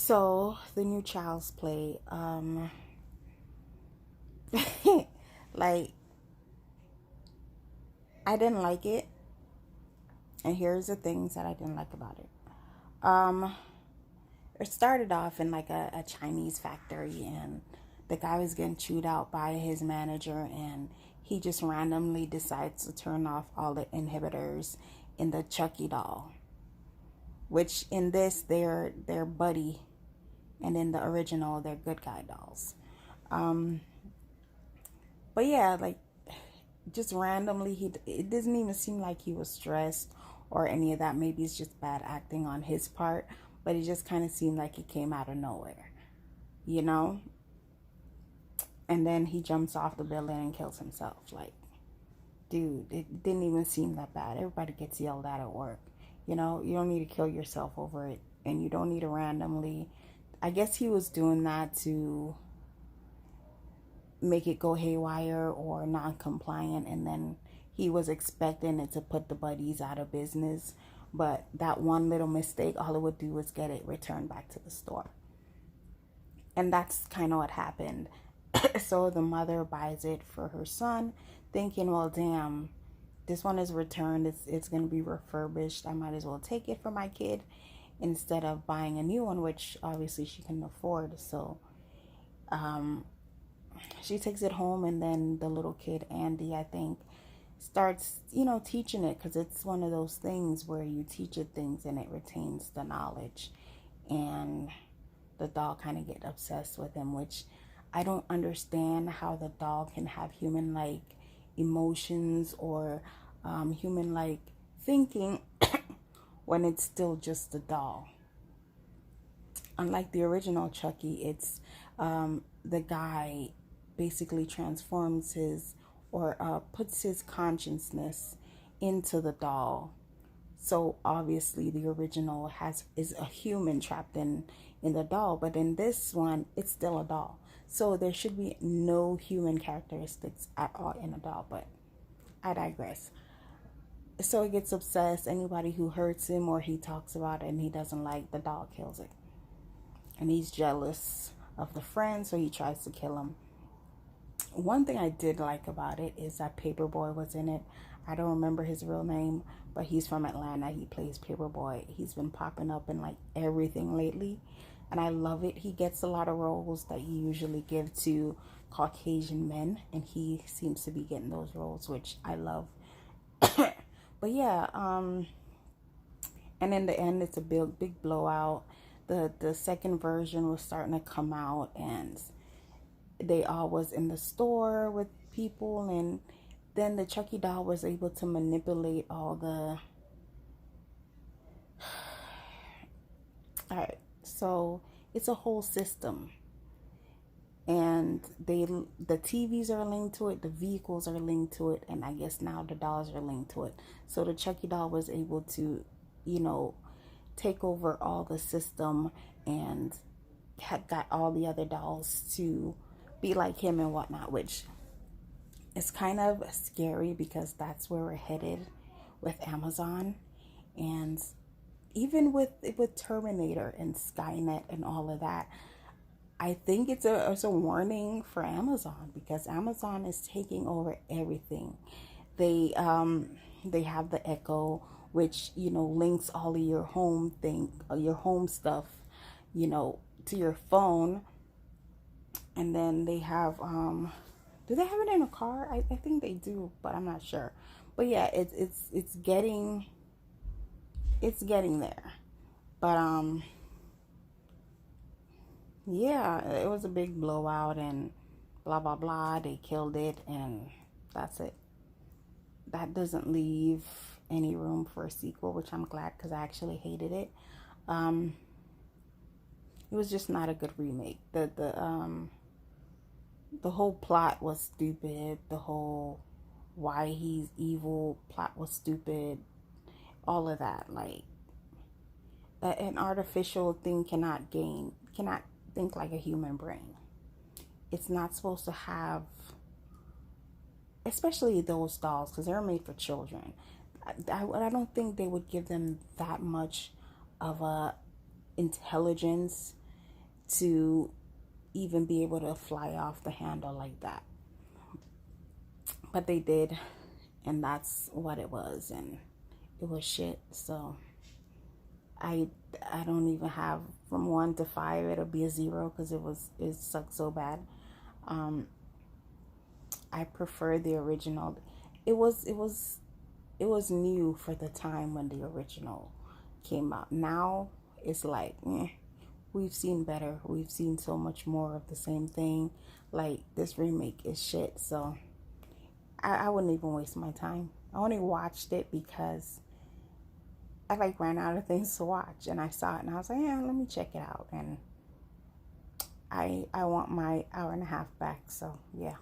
So the new Child's Play, like I didn't like it, and here's the things that I didn't like about it. Um, it started off in like a Chinese factory, and the guy was getting chewed out by his manager, and he just randomly decides to turn off all the inhibitors in the Chucky doll, which in this they're buddy, and in the original they're good guy dolls. Um, but yeah, like just randomly he it doesn't even seem like he was stressed or any of that. Maybe it's just bad acting on his part, but it just kind of seemed like it came out of nowhere, you know. And then he jumps off the building and kills himself. Like, dude, it didn't even seem that bad. Everybody gets yelled at work, you know. You don't need to kill yourself over it, and you don't need to randomly. I guess he was doing that to make it go haywire or non-compliant, and then he was expecting it to put the buddies out of business. But that one little mistake, all it would do was get it returned back to the store, and that's kind of what happened. So the mother buys it for her son, thinking, well, damn, this one is returned, it's going to be refurbished, I might as well take it for my kid instead of buying a new one, which obviously she can afford. So um she takes it home, and then the little kid, Andy, I think, starts, teaching it, because it's one of those things where you teach it things and it retains the knowledge. And the doll kind of get obsessed with him, which I don't understand how the doll can have human like emotions or human like thinking when it's still just a doll. Unlike the original Chucky, it's the guy basically transforms his or puts his consciousness into the doll. So obviously the original is a human trapped in the doll, but in this one it's still a doll. So there should be no human characteristics at all in a doll, but I digress. So he gets obsessed. Anybody who hurts him or he talks about it and he doesn't like, the doll kills it. And he's jealous of the friend, so he tries to kill him. One thing I did like about it is that Paperboy was in it. I don't remember his real name, but he's from Atlanta. He plays Paperboy. He's been popping up in like everything lately, and I love it. He gets a lot of roles that you usually give to Caucasian men, and he seems to be getting those roles, which I love. But yeah, and in the end, it's a big blowout. The second version was starting to come out, and they all was in the store with people, and then the Chucky doll was able to manipulate all the. All right, so it's a whole system, and the TVs are linked to it, the vehicles are linked to it, and I guess now the dolls are linked to it. So the Chucky doll was able to, you know, take over all the system, and had got all the other dolls to be like him and whatnot, which is kind of scary because that's where we're headed with Amazon, and even with Terminator and Skynet and all of that. I think it's a warning for Amazon, because Amazon is taking over everything. They have the Echo, which links all of your home stuff, to your phone. And then they have do they have it in a car? I think they do, but I'm not sure. But yeah, it's getting there. But yeah, it was a big blowout, and blah blah blah. They killed it, and that's it. That doesn't leave any room for a sequel, which I'm glad, because I actually hated it. Um, it was just not a good remake. The whole plot was stupid. The whole why he's evil plot was stupid. All of that, like an artificial thing cannot think like a human brain. It's not supposed to have, especially those dolls, because they're made for children. I don't think they would give them that much of a intelligence to even be able to fly off the handle like that. But they did, and that's what it was, and it was shit. So I don't even have from 1 to 5. It'll be a 0 because it sucked so bad. I prefer the original. It was new for the time when the original came out. Now it's like, we've seen better. We've seen so much more of the same thing. Like, this remake is shit. So I wouldn't even waste my time. I only watched it because I like ran out of things to watch, and I saw it and I was like, yeah, let me check it out. And I want my hour and a half back. So yeah.